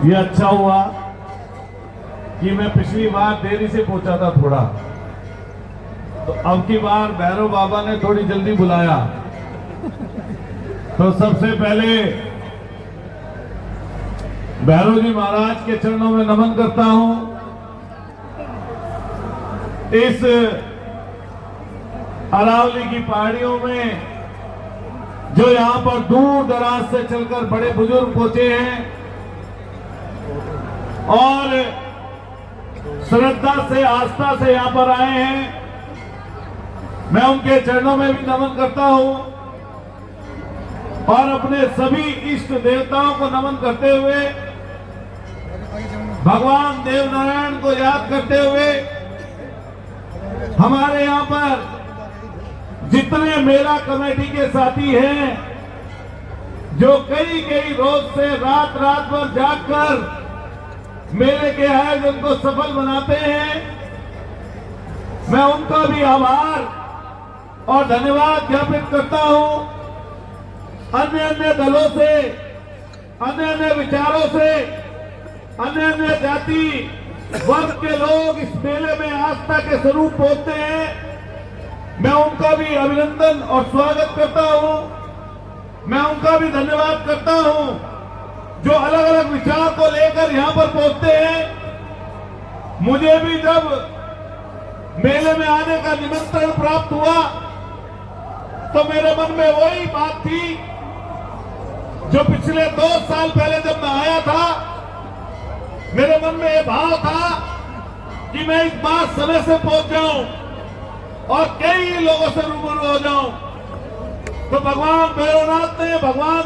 ये अच्छा हुआ कि मैं पिछली बार देरी से पहुंचा था थोड़ा, तो अब की बार भैरव बाबा ने थोड़ी जल्दी बुलाया। तो सबसे पहले भैरव जी महाराज के चरणों में नमन करता हूं। इस अरावली की पहाड़ियों में जो यहां पर दूर दराज से चलकर बड़े बुजुर्ग पहुंचे हैं और श्रद्धा से आस्था से यहां पर आए हैं, मैं उनके चरणों में भी नमन करता हूं और अपने सभी इष्ट देवताओं को नमन करते हुए, भगवान देवनारायण को याद करते हुए, हमारे यहां पर जितने मेला कमेटी के साथी हैं जो कई कई रोज से रात रात भर जागकर मेले के आयोजन को सफल बनाते हैं, मैं उनका भी आभार और धन्यवाद ज्ञापित करता हूं। अन्य अन्य दलों से, अन्य अन्य विचारों से, अन्य अन्य जाति वर्ग के लोग इस मेले में आस्था के स्वरूप पहुंचते हैं, मैं उनका भी अभिनंदन और स्वागत करता हूं। मैं उनका भी धन्यवाद करता हूं जो अलग अलग विचार को लेकर यहां पर पहुंचते हैं। मुझे भी जब मेले में आने का निमंत्रण प्राप्त हुआ तो मेरे मन में वही बात थी जो पिछले 2 साल पहले जब मैं आया था, मेरे मन में यह भाव था कि मैं इस बार समय से पहुंच जाऊं और कई लोगों से रूबरू हो जाऊं। तो भगवान भैरवनाथ ने, भगवान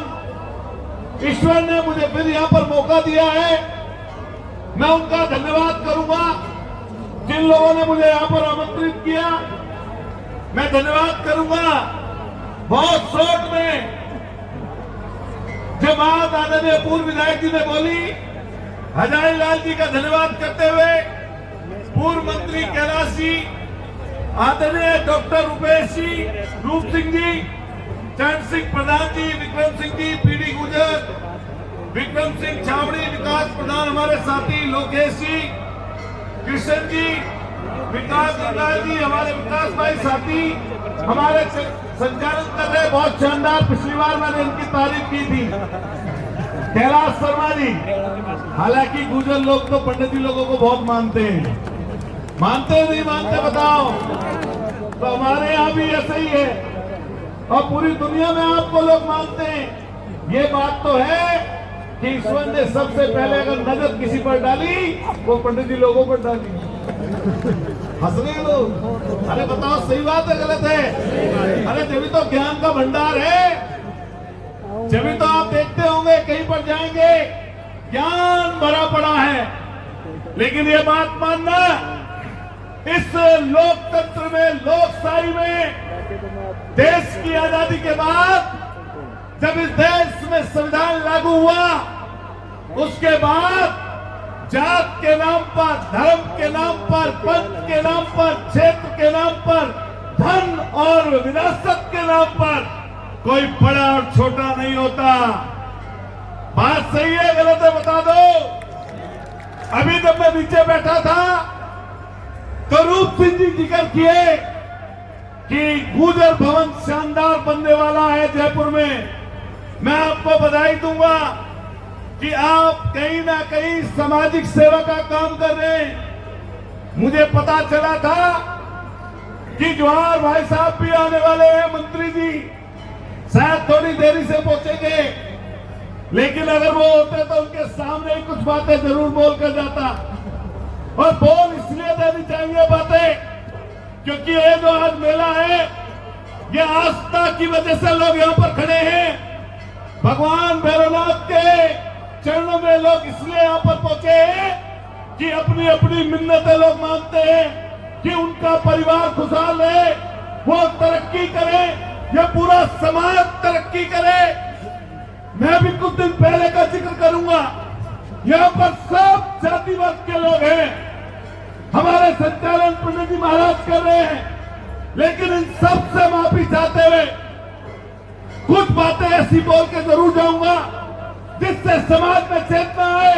ईश्वर ने मुझे फिर यहां पर मौका दिया है। मैं उनका धन्यवाद करूंगा जिन लोगों ने मुझे यहां पर आमंत्रित किया। मैं धन्यवाद करूंगा बहुत शॉर्ट में जो बात आदरणीय पूर्व विधायक जी ने बोली, हजारी लाल जी का धन्यवाद करते हुए पूर्व मंत्री कैलाश जी, आदरणीय डॉक्टर रुपेश जी, रूप सिंह जी, चरण सिंह प्रधान जी, विक्रम सिंह जी, पीडी गुजर, विक्रम सिंह छावड़ी, विकास प्रधान हमारे साथी, लोकेश जी, कृष्ण जी, विकास गंगाल जी, हमारे विकास भाई साथी, हमारे संचालन कर रहे बहुत शानदार, पिछली बार मैंने इनकी तारीफ की थी, कैलाश शर्मा जी। हालांकि गुजर लोग तो पंडित जी लोगों को बहुत मानते हैं, मानते नहीं मानते बताओ? तो हमारे यहाँ भी ऐसे ही है और पूरी दुनिया में आपको लोग मानते हैं। ये बात तो है कि ईश्वर ने सबसे पहले अगर नजर किसी पर डाली वो पंडित जी लोगों पर डाली। हंस रहे लोग, अरे बताओ सही बात है गलत है? अरे जब तो ज्ञान का भंडार है, जब तो आप देखते होंगे कहीं पर जाएंगे ज्ञान भरा पड़ा है। लेकिन ये बात मानना, इस लोकतंत्र में, लोकशाही में, देश की आजादी के बाद जब इस देश में संविधान लागू हुआ, उसके बाद जात के नाम पर, धर्म के नाम पर, पंथ के नाम पर, क्षेत्र के नाम पर, धन और विरासत के नाम पर कोई बड़ा और छोटा नहीं होता। बात सही है गलत है बता दो? अभी जब मैं नीचे बैठा था तो रूप सिंह जी जिक्र किए कि गुजर भवन शानदार बनने वाला है जयपुर में। मैं आपको बधाई दूंगा कि आप कहीं ना कहीं सामाजिक सेवा का काम कर रहे हैं। मुझे पता चला था कि जवाहर भाई साहब भी आने वाले हैं, मंत्री जी शायद थोड़ी देरी से पहुंचेंगे, लेकिन अगर वो होते तो उनके सामने ही कुछ बातें जरूर बोल कर जाता। और बोल इसलिए देनी चाहिए बातें क्योंकि ये जो आज मेला है, ये आस्था की वजह से लोग यहाँ पर खड़े हैं। भगवान भैरवनाथ के चरणों में लोग इसलिए यहाँ पर पहुंचे हैं कि अपनी अपनी मिन्नतें लोग मानते हैं कि उनका परिवार खुशहाल है, वो तरक्की करे, ये पूरा समाज तरक्की करे। मैं भी कुछ दिन पहले का जिक्र करूंगा, यहाँ पर सब जाति वर्ग के लोग हैं, हमारे संचालन पंडित जी महाराज कर रहे हैं, लेकिन इन सब से माफी चाहते हुए कुछ बातें ऐसी बोल के जरूर जाऊंगा जिससे समाज में चेतना आए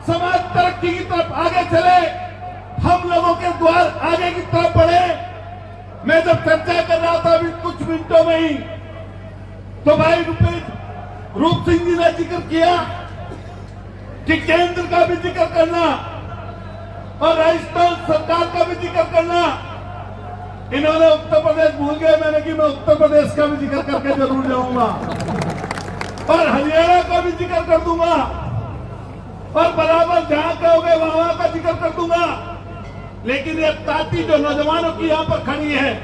समाज तरक्की की तरफ आगे चले, हम लोगों के द्वार आगे की तरफ बढ़े। मैं जब चर्चा कर रहा था अभी कुछ मिनटों में ही, तो भाई रूप सिंह जी ने जिक्र किया कि केंद्र का भी जिक्र करना और राजस्थान सरकार का भी जिक्र करना। इन्होंने उत्तर प्रदेश भूल गए, मैंने कि मैं उत्तर प्रदेश का भी जिक्र करके जरूर जाऊंगा और हरियाणा का भी जिक्र कर दूंगा और बराबर जहां कहोगे वहां का जिक्र कर दूंगा। लेकिन ये ताती जो नौजवानों की यहां पर खड़ी है,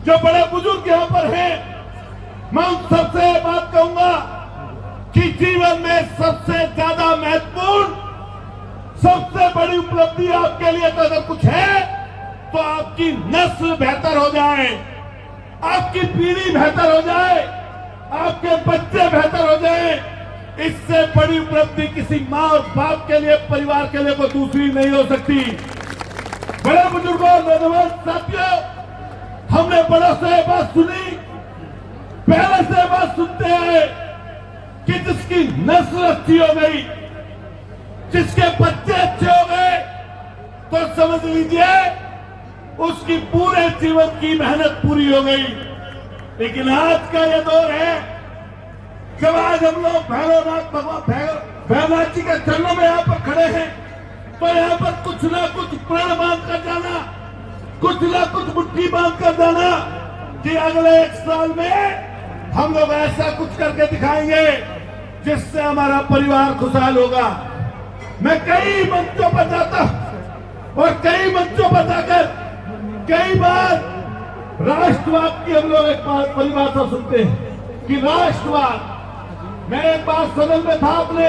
जो बड़े बुजुर्ग यहां पर हैं, मैं उन सबसे बात कहूंगा कि जीवन में सबसे ज्यादा महत्वपूर्ण, सबसे बड़ी उपलब्धि आपके लिए तो अगर कुछ है तो आपकी नस्ल बेहतर हो जाए, आपकी पीढ़ी बेहतर हो जाए, आपके बच्चे बेहतर हो जाए। इससे बड़ी उपलब्धि किसी माँ और बाप के लिए, परिवार के लिए कोई दूसरी नहीं हो सकती। बड़े बुजुर्गों, नौजवान साथियों, हमने बड़ों से बात सुनी, पहले से बात सुनते आए कि जिसकी नस्ल अच्छी हो गई, जिसके बच्चे अच्छे हो गए, तो समझ लीजिए उसकी पूरे जीवन की मेहनत पूरी हो गई। लेकिन आज का ये दौर है जब आज हम लोग भैरवनाथ भैरवनाथ जी के चरणों में यहाँ पर खड़े हैं, तो यहाँ पर कुछ ना कुछ प्रण बांध कर जाना, कुछ ना कुछ मुट्ठी बांध कर जाना कि अगले 1 साल में हम लोग ऐसा कुछ करके दिखाएंगे जिससे हमारा परिवार खुशहाल होगा। मैं कई मंचों पर जाता और कई मंचों पर जाकर कई बार राष्ट्रवाद की हम लोग एक परिभाषा सुनते हैं कि राष्ट्रवाद। मैं एक बार सदन में था, अपने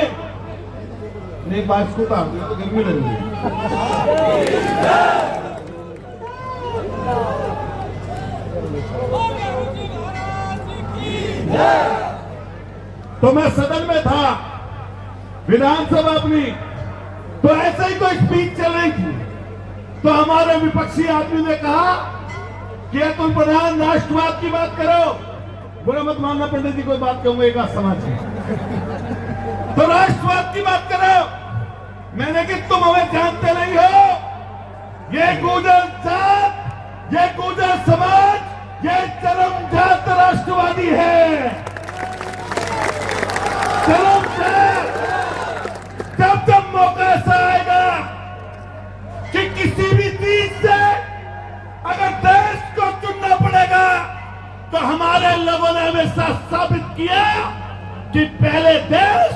एक बार इसको उतार दिया तो गर्मी लग रही। तो मैं सदन में था, विधानसभा अपनी, तो ऐसे ही कोई स्पीच चल रही थी, तो हमारे विपक्षी आदमी ने कहा कि तुम प्रधान राष्ट्रवाद की बात करो। बुरा मत मानना पंडित जी, कोई बात कहूंगा एक समाज है, तो राष्ट्रवाद की बात करो। मैंने कि तुम हमें जानते नहीं हो, ये गुर्जर जात, ये गुर्जर समाज, ये चरम जात राष्ट्रवादी है, चरम जात। जब मौका ऐसा आएगा कि किसी भी चीज से अगर देश को चुनना पड़ेगा, तो हमारे लोगों ने हमेशा साबित किया कि पहले देश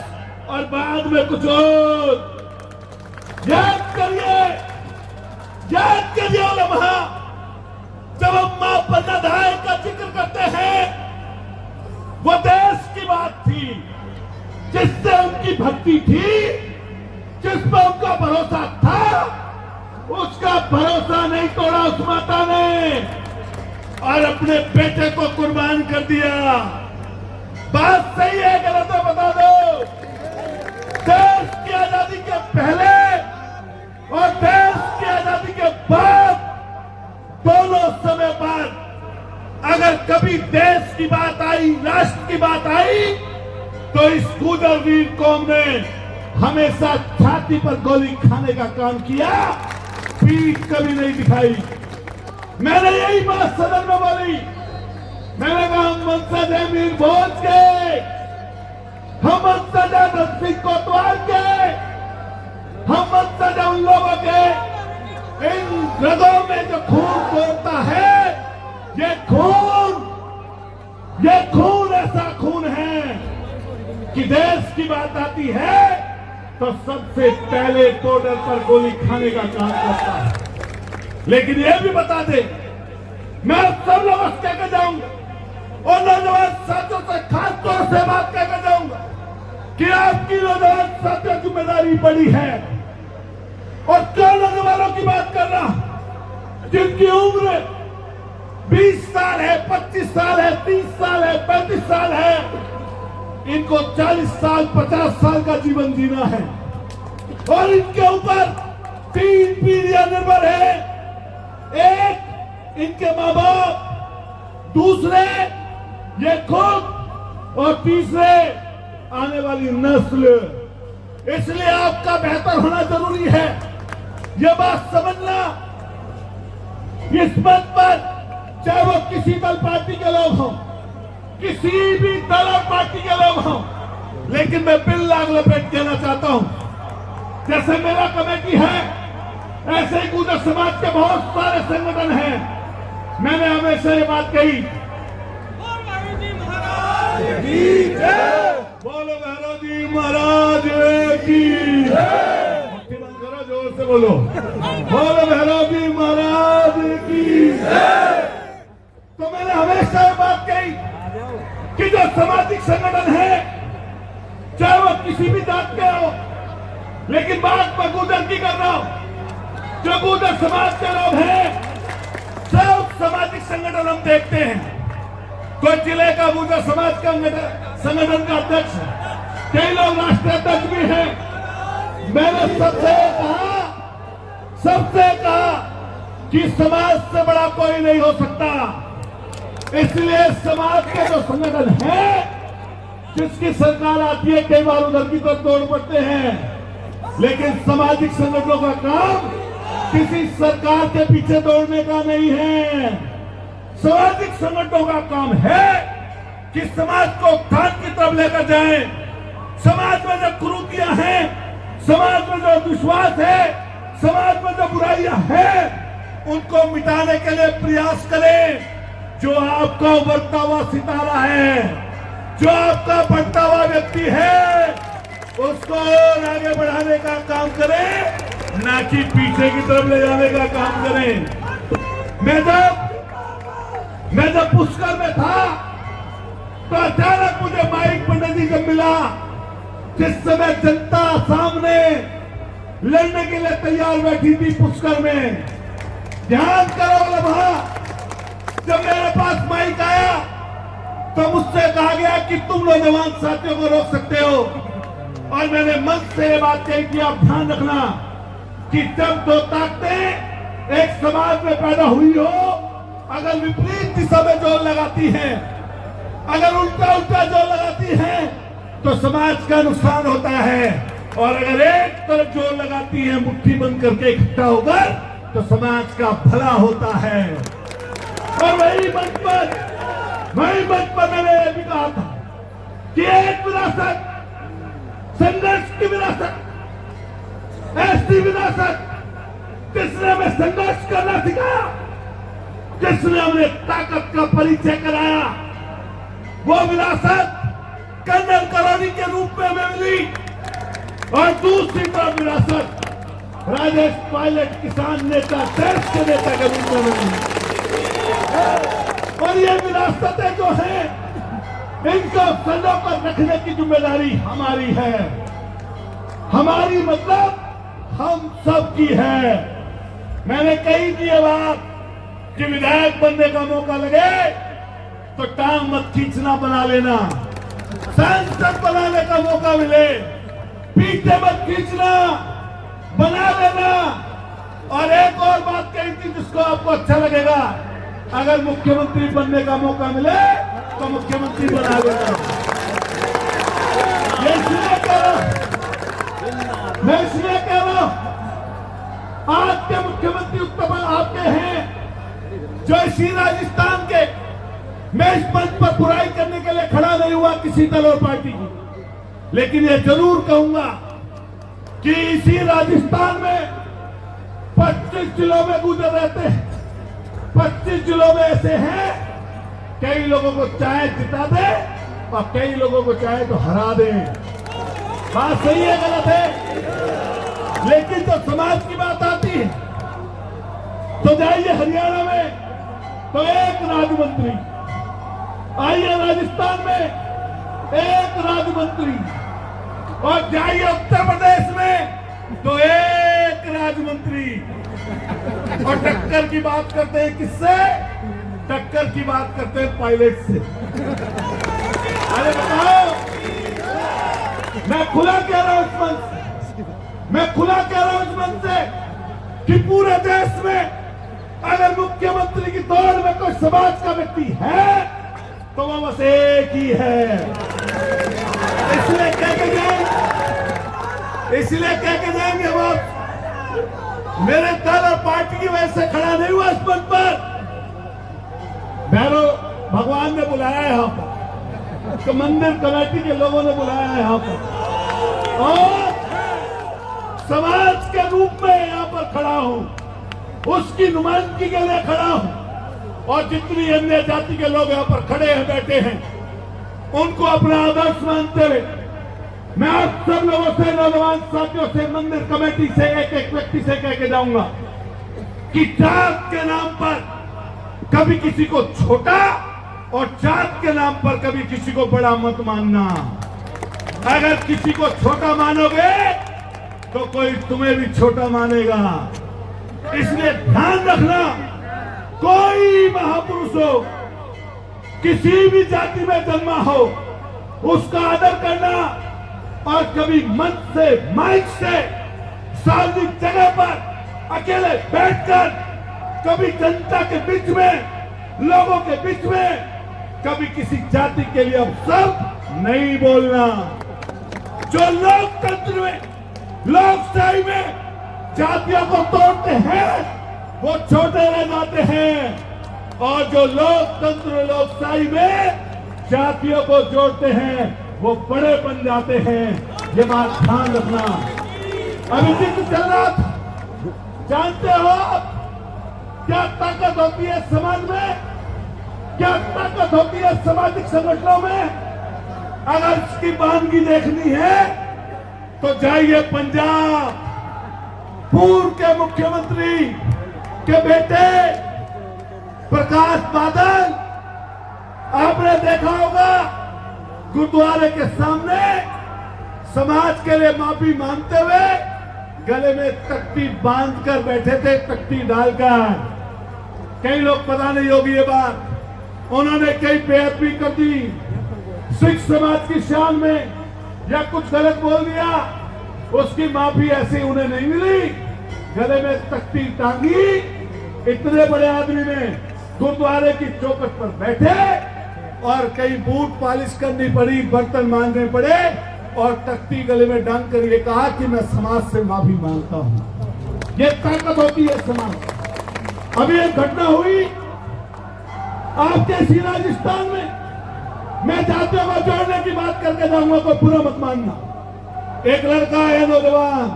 और बाद में कुछ और। याद करिए वो लम्हा जब हम मां पन्नाधाय का जिक्र करते हैं, वो देश की बात थी जिससे उनकी भक्ति थी, जिस पर उनका भरोसा था, उसका भरोसा नहीं तोड़ा उस माता ने और अपने बेटे को कुर्बान कर दिया। बात सही है गलत है बता दो। देश की आजादी के पहले और देश की आजादी के बाद, दोनों समय बाद अगर कभी देश की बात आई, राष्ट्र की बात आई, तो इस गुर्जर वीर कौम ने हमेशा छाती पर गोली खाने का काम किया, पीठ कभी नहीं दिखाई। मैंने यही बात सदन में बोली। मैंने कहा हम वंशज हैं वीर भोज के, हम वंशज हैं नरसिंह कोतवाल के, हम वंशज हैं उन लोगों के, इन रगों में जो खून दौड़ता है, ये खून ऐसा खून है कि देश की बात आती है तो सबसे पहले बॉर्डर पर गोली खाने का काम करता है। लेकिन यह भी बता दे, मैं सब लोगों से कहकर जाऊंगा और नौजवान साथियों से खास तौर से बात कहकर जाऊंगा कि आपकी नौजवान साथियों की जिम्मेदारी बड़ी है। और क्या नौजवानों की बात कर रहा जिनकी उम्र 20 साल है, 25 साल है, 30 साल है, 35 साल है, इनको 40 साल 50 साल का जीवन जीना है और इनके ऊपर 3 पीढ़ियां निर्भर है। एक इनके माँ बाप, दूसरे ये खुद और तीसरे आने वाली नस्ल। इसलिए आपका बेहतर होना जरूरी है। यह बात समझना, इस पद पर चाहे वो किसी दल पार्टी के लोग हों, किसी भी दल और पार्टी के लोग हों, लेकिन मैं बिल लाग लपेट देना चाहता हूं। जैसे मेरा कमेटी है, ऐसे ही गुर्जर समाज के बहुत सारे संगठन हैं। मैंने हमेशा ये बात कही, बोलो भैरव जी महाराज की, मुट्ठी बंद करो, जोर से बोलो, बोलो भैरव जी महाराज की। तो मैंने हमेशा ये बात कही कि जो सामाजिक संगठन है, चाहे वो किसी भी जात के हो, लेकिन बात मैं गुर्जर की कर रहा हूं, जो गुर्जर समाज के लोग हैं, सब सामाजिक संगठन हम देखते हैं। कोई जिले का गुर्जर समाज का संगठन का अध्यक्ष है, कई लोग राष्ट्रीय अध्यक्ष भी हैं। मैंने सबसे कहा कि समाज से बड़ा कोई नहीं हो सकता। इसलिए समाज के जो संगठन है, जिसकी सरकार आती है, कई बार उधर की तरफ दौड़ पड़ते हैं, लेकिन सामाजिक संगठनों का काम किसी सरकार के पीछे दौड़ने का नहीं है। सामाजिक संगठनों का काम है कि समाज को उत्थान की तरफ लेकर जाएं। समाज में जो कुरीतियां हैं, समाज में जो विश्वास है, समाज में जो बुराइयां हैं, उनको मिटाने के लिए प्रयास करें। जो आपका उभरता हुआ सितारा है, जो आपका बढ़ता हुआ व्यक्ति है, उसको आगे बढ़ाने का काम करें, ना कि पीछे की तरफ ले जाने का काम करें। मैं जब पुष्कर में था, तो अचानक मुझे माइक पंडित जी जब मिला, जिस समय जनता सामने लड़ने के लिए तैयार बैठी थी पुष्कर में। ध्यान करो वहां, जब मेरे पास माइक आया तो मुझसे कहा गया कि तुम नौजवान साथियों को रोक सकते हो, और मैंने मन से ये बात कही कि आप ध्यान रखना कि जब दो ताकतें एक समाज में पैदा हुई हो, अगर विपरीत दिशा में जोर लगाती हैं, अगर उल्टा उल्टा जोर लगाती हैं, तो समाज का नुकसान होता है। और अगर एक तरफ जोर लगाती है, मुट्ठी बंद करके इकट्ठा होकर, तो समाज का भला होता है। और वही मंच पर मैंने ये भी कहा था कि एक विरासत, संघर्ष की विरासत, ऐसी विरासत जिसने हमें संघर्ष करना सिखाया, जिसने हमें ताकत का परिचय कराया, वो विरासत कर्नल कॉलोनी के रूप में हमें मिली। और दूसरी तरफ विरासत राजेश पायलट, किसान नेता, देश के नेता के रूप में मिली। और ये विरासतें जो हैं, इनको सलों पर रखने की जिम्मेदारी हमारी है। हमारी मतलब हम सब की है। मैंने कही थी ये बात कि विधायक बनने का मौका लगे तो टांग मत खींचना, बना लेना। सांसद बनाने का मौका मिले, पीछे मत खींचना, बना लेना। और एक और बात कही थी जिसको आपको अच्छा लगेगा, अगर मुख्यमंत्री बनने का मौका मिले तो मुख्यमंत्री बना लेना। मैं इसलिए कह रहा हूं, आज के मुख्यमंत्री उत्तम आपके हैं, जो इसी राजस्थान के, मैं इस मंच पर बुराई करने के लिए खड़ा नहीं हुआ किसी दल और पार्टी की, लेकिन ये जरूर कहूंगा कि इसी राजस्थान में 25 जिलों में गुर्जर रहते हैं। 25 जिलों में ऐसे हैं, कई लोगों को चाहे जिता दे और कई लोगों को चाहे तो हरा दे। बात सही है, गलत है? लेकिन जब समाज की बात आती है तो जाइए हरियाणा में तो एक राज्य मंत्री, आइए राजस्थान में एक राज्य मंत्री, और जाइए उत्तर प्रदेश में तो एक राज्य मंत्री। और टक्कर की बात करते हैं किससे? टक्कर की बात करते हैं पायलट से। अरे बताओ, मैं खुला कह रहा हूं इस मंच से, मैं खुला कह रहा हूं इस मंच से कि पूरे देश में अगर मुख्यमंत्री की दौड़ में कोई समाज का व्यक्ति है तो वो बस एक ही है। इसलिए कहते हैं इसलिए कह के जाएंगे वो मेरे दल और पार्टी की वजह से खड़ा नहीं हुआ इस पद पर। भैरव भगवान ने बुलाया है यहाँ पर, तो मंदिर कमेटी के लोगों ने बुलाया है यहाँ पर, और समाज के रूप में यहाँ पर खड़ा हूँ, उसकी नुमाइंदगी के लिए खड़ा हूँ। और जितनी अन्य जाति के लोग यहाँ पर खड़े हैं, बैठे हैं, उनको अपना आदर्श मानते हुए मैं आप सब लोगों से, नौजवान साथियों से, मंदिर कमेटी से, एक एक व्यक्ति से कह के जाऊंगा कि जात के नाम पर कभी किसी को छोटा और जात के नाम पर कभी किसी को बड़ा मत मानना। अगर किसी को छोटा मानोगे तो कोई तुम्हें भी छोटा मानेगा। इसलिए ध्यान रखना, कोई महापुरुष हो, किसी भी जाति में जन्मा हो, उसका आदर करना, और कभी मंच से, माइक से, सार्वजनिक जगह पर अकेले बैठकर कभी जनता के बीच में, लोगों के बीच में कभी किसी जाति के लिए अपशब्द नहीं बोलना। जो लोकतंत्र में, लोकशाही में जातियों को तोड़ते हैं वो छोटे रह जाते हैं, और जो लोकतंत्र, लोकशाही में जातियों को जोड़ते हैं वो बड़े बन जाते हैं। ये बात ध्यान रखना। अभी जिक्र चल रहा था, जानते हो आप क्या ताकत होती है समाज में, क्या ताकत होती है सामाजिक संगठनों में। अगर इसकी बानगी देखनी है तो जाइए पंजाब, पूर्व के मुख्यमंत्री के बेटे प्रकाश बादल, आपने देखा होगा गुरुद्वारे के सामने समाज के लिए माफी मांगते हुए गले में तख्ती बांधकर बैठे थे, तख्ती डालकर। कई लोग पता नहीं होगी ये बात, उन्होंने कई बेअदबी कर दी सिख समाज की शान में, या कुछ गलत बोल दिया, उसकी माफी ऐसी उन्हें नहीं मिली। गले में तख्ती टांगी, इतने बड़े आदमी ने गुरुद्वारे की चौखट पर बैठे, और कई बूट पॉलिश करनी पड़ी, बर्तन मांजने पड़े, और तख्ती गले में डांग कर ये कहा कि मैं समाज से माफी मांगता हूं। ये ताकत होती है समाज। अभी एक घटना हुई आपके इसी राजस्थान में, मैं जातियों को जोड़ने की बात करके जाऊंगा, कोई बुरा मत मानना। एक लड़का है, नौजवान,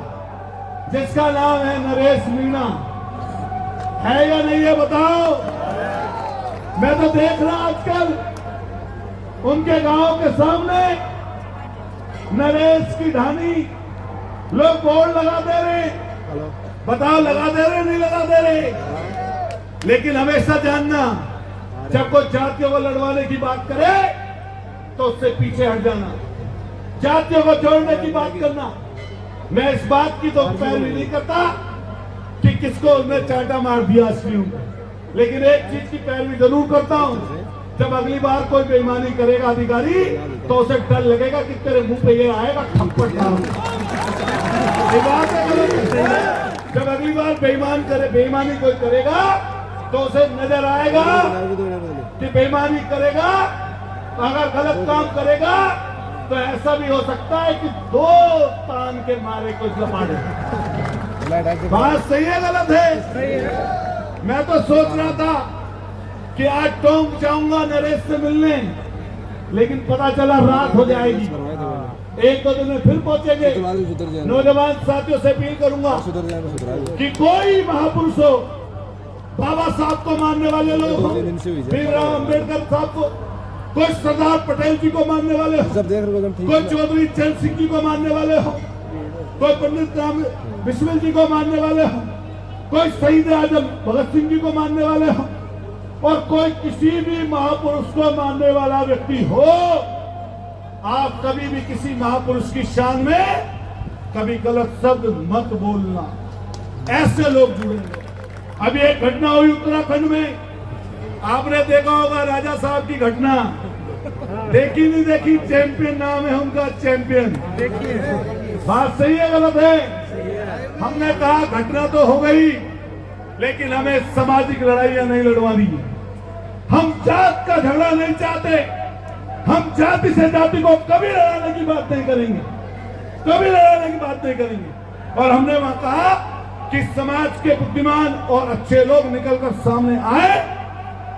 जिसका नाम है नरेश मीणा, है या नहीं है बताओ। मैं तो देख रहा आजकल उनके गांव के सामने नरेश की ढानी लोग बोर्ड लगा दे रहे, बताओ लगा दे रहे नहीं लगा दे रहे। लेकिन हमेशा जानना, जब कोई जातियों को लड़वाने की बात करे तो उससे पीछे हट जाना, जातियों को जोड़ने की बात करना। मैं इस बात की तो पैरवी नहीं करता कि किसको उसने चांटा मार दिया असलियों को, लेकिन एक चीज की पैरवी जरूर करता हूं, जब अगली बार कोई बेईमानी करेगा अधिकारी तो उसे डर लगेगा कि तेरे मुंह पे ये आएगा थप्पड़ मारूंगा। जब अगली बार बेईमानी कोई करेगा तो उसे नजर आएगा कि बेईमानी करेगा, अगर गलत काम करेगा तो ऐसा भी हो सकता है कि 2 तान के मारे को लपाड़े। बात सही है गलत है? मैं तो सोच रहा था कि आज टोंक जाऊंगा नरेश से मिलने, लेकिन पता चला रात हो जाएगी, 1-2 दिन में फिर पहुंचेंगे। नौजवान साथियों से अपील करूंगा कि कोई महापुरुष हो, बाबा साहब को मानने वाले लोग हो, भीमराव अम्बेडकर साहब को, कोई सरदार पटेल जी को मानने वाले हो, कोई चौधरी चरण सिंह जी को मानने वाले हो, कोई पंडित राम बिस्मिल जी को मानने वाले हो, कोई शहीद आजम भगत सिंह जी को मानने वाले हो, और कोई किसी भी महापुरुष को मानने वाला व्यक्ति हो, आप कभी भी किसी महापुरुष की शान में कभी गलत शब्द मत बोलना। ऐसे लोग जुड़ेंगे। अभी एक घटना हुई उत्तराखंड में, आपने देखा होगा राजा साहब की घटना, देखी नहीं देखी? चैंपियन नाम है उनका, चैंपियन। बात सही है गलत है? हमने कहा घटना तो हो गई, लेकिन हमें सामाजिक लड़ाइयां नहीं लड़वानी है। हम जात का झगड़ा नहीं चाहते, हम जाति से जाति को कभी लड़ाने की बात नहीं करेंगे। कभी लड़ाने की बात नहीं करेंगे। और हमने वहां कहा कि समाज के बुद्धिमान और अच्छे लोग निकलकर सामने आए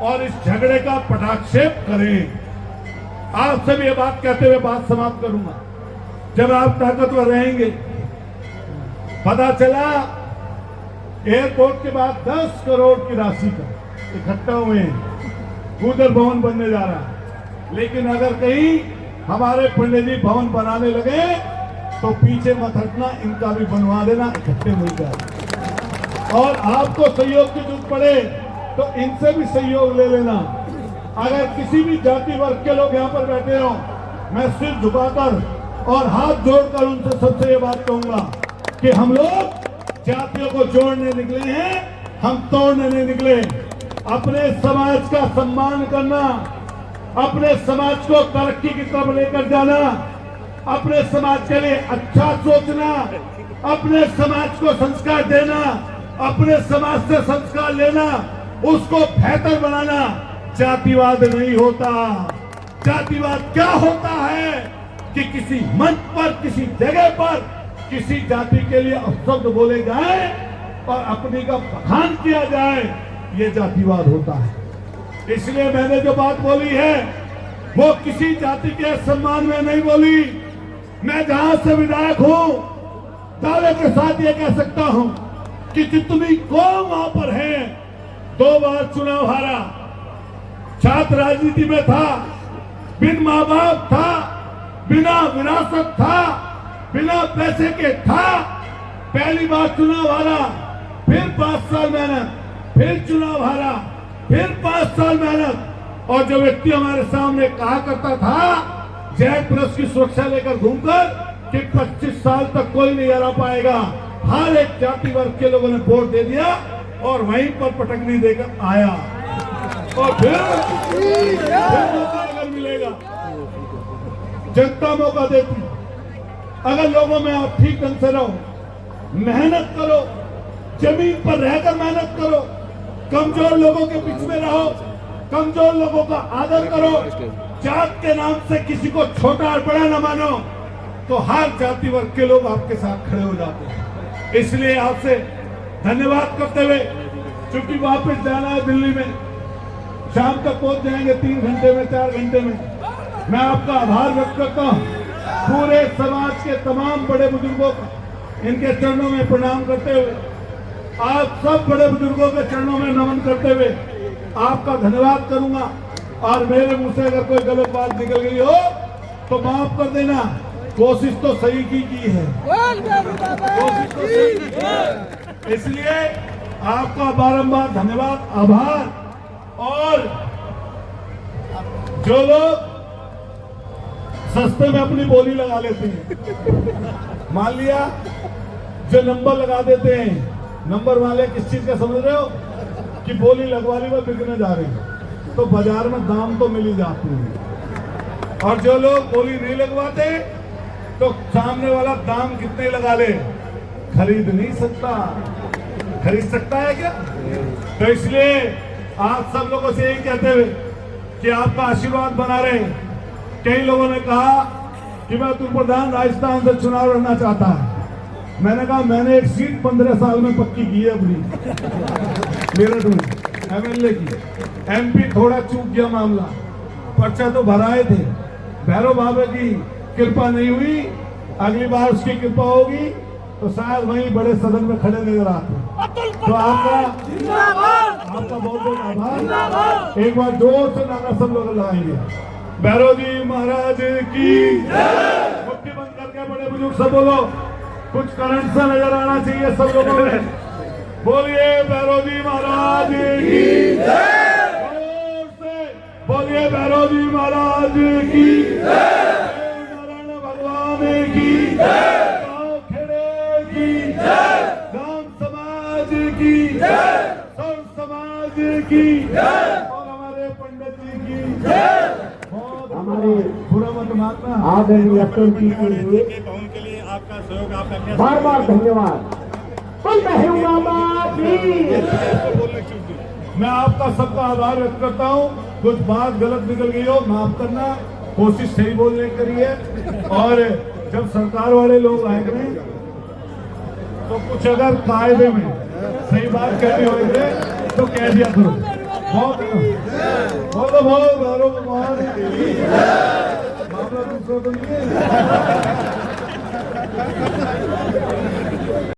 और इस झगड़े का पटाक्षेप करें। आपसे भी ये बात कहते हुए बात समाप्त करूंगा। जब आप ताकतवर रहेंगे, पता चला एयरपोर्ट के बाद 10 करोड़ की राशि का इकट्ठा हुए हैं, उधर भवन बनने जा रहा है। लेकिन अगर कहीं हमारे पंडित जी भवन बनाने लगे तो पीछे मत हटना, इनका भी बनवा देना, इकट्ठे मिल जाए। और आपको सहयोग की जरूरत पड़े तो इनसे भी सहयोग ले लेना। अगर किसी भी जाति वर्ग के लोग यहाँ पर बैठे हो, मैं सिर झुकाकर और हाथ जोड़कर उनसे सबसे ये बात कहूंगा कि हम लोग जातियों को जोड़ने निकले हैं, हम तोड़ने नहीं निकले। अपने समाज का सम्मान करना, अपने समाज को तरक्की की तरफ लेकर जाना, अपने समाज के लिए अच्छा सोचना, अपने समाज को संस्कार देना, अपने समाज से संस्कार लेना, उसको बेहतर बनाना जातिवाद नहीं होता। जातिवाद क्या होता है कि किसी मंच पर, किसी जगह पर किसी जाति के लिए अपशब्द बोले जाए और अपनी का बखान किया जाए, ये जातिवाद होता है। इसलिए मैंने जो बात बोली है वो किसी जाति के सम्मान में नहीं बोली। मैं जहां से विधायक हूं, दावे के साथ ये कह सकता हूं कि जितनी कौम वहां पर है, 2 बार चुनाव हारा, छात्र राजनीति में था, बिन माँ बाप था, बिना विरासत था, बिना पैसे के था, पहली बार चुनाव हारा, फिर 5 साल मेहनत, फिर चुनाव हारा, फिर 5 साल मेहनत। और जो व्यक्ति हमारे सामने कहा करता था जय प्रेस की सुरक्षा लेकर घूमकर कि 25 साल तक कोई नहीं हरा पाएगा, हर एक जाति वर्ग के लोगों ने वोट दे दिया और वहीं पर पटकनी देकर आया। और फिर मौका अगर मिलेगा, जनता मौका देती, अगर लोगों में आप ठीक ढंग से रहो, मेहनत करो, जमीन पर रहकर मेहनत करो, कमजोर लोगों के बीच में रहो, कमजोर लोगों का आदर करो, जात के नाम से किसी को छोटा और बड़ा न मानो, तो हर जाति वर्ग के लोग आपके साथ खड़े हो जाते हैं। इसलिए आपसे धन्यवाद करते हुए, चूंकि वापस जाना है दिल्ली में, शाम तक पहुंच जाएंगे 3 घंटे में, 4 घंटे में, मैं आपका आभार व्यक्त करता हूं। पूरे समाज के तमाम बड़े बुजुर्गों का इनके चरणों में प्रणाम करते हुए, आप सब बड़े बुजुर्गों के चरणों में नमन करते हुए आपका धन्यवाद करूंगा। और मेरे मुंह से अगर कोई गलत बात निकल गई हो तो माफ कर देना, कोशिश तो सही की है, कोशिश तो सही है। इसलिए आपका बारंबार धन्यवाद, आभार। और जो लोग सस्ते में अपनी बोली लगा लेते हैं, मान लिया जो नंबर लगा देते हैं, नंबर वाले किस चीज का समझ रहे हो कि बोली लगवाने में बिकने जा रही है, तो बाजार में दाम तो मिल ही जाती है। और जो लोग बोली नहीं लगवाते तो सामने वाला दाम कितने लगा ले, खरीद नहीं सकता। खरीद सकता है क्या? तो इसलिए आप सब लोगों से यही कहते हुए कि आपका आशीर्वाद बना रहे। कई लोगों ने कहा कि मैं तुम प्रधान राजस्थान से चुनाव लड़ना चाहता है। मैंने कहा मैंने एक सीट 15 साल में पक्की की है अपनी, मेरठ में एमएलए की। एमपी थोड़ा चूक गया मामला, पर्चा तो भराए थे, भैरव बाबा की कृपा नहीं हुई। अगली बार उसकी कृपा होगी तो शायद वहीं बड़े सदन में खड़े नजर आते। तो आपका बहुत बहुत आभार। एक बार जोर से नारा सब लोग लगाएंगे, भैरव जी महाराज की। मुट्ठी बंद करके बड़े बुजुर्ग सब बोलो, कुछ करंट सा नजर आना चाहिए सब लोगों में। बोलिए भैरव जी महाराज की जोर से बोलिए, भैरव जी महाराज की, नारायण भगवान की, गाँव खेड़े की, गांव समाज की, सर्व समाज की, और हमारे पंडित जी की, हमारे पूरा मत मानना। आदरणीय अटल जी के लिए भवन के लिए आपका सहयोग, आपका बार बार धन्यवाद। मैं आपका सबका आभार व्यक्त करता हूँ। कुछ बात गलत निकल गई हो माफ करना, कोशिश सही बोलने करिए। और जब सरकार वाले लोग आए थे तो कुछ अगर कायदे में सही बात कहनी होगी तो कह दिया करो। बहुत बहुत बहुत मामला दूसरा तो नहीं है।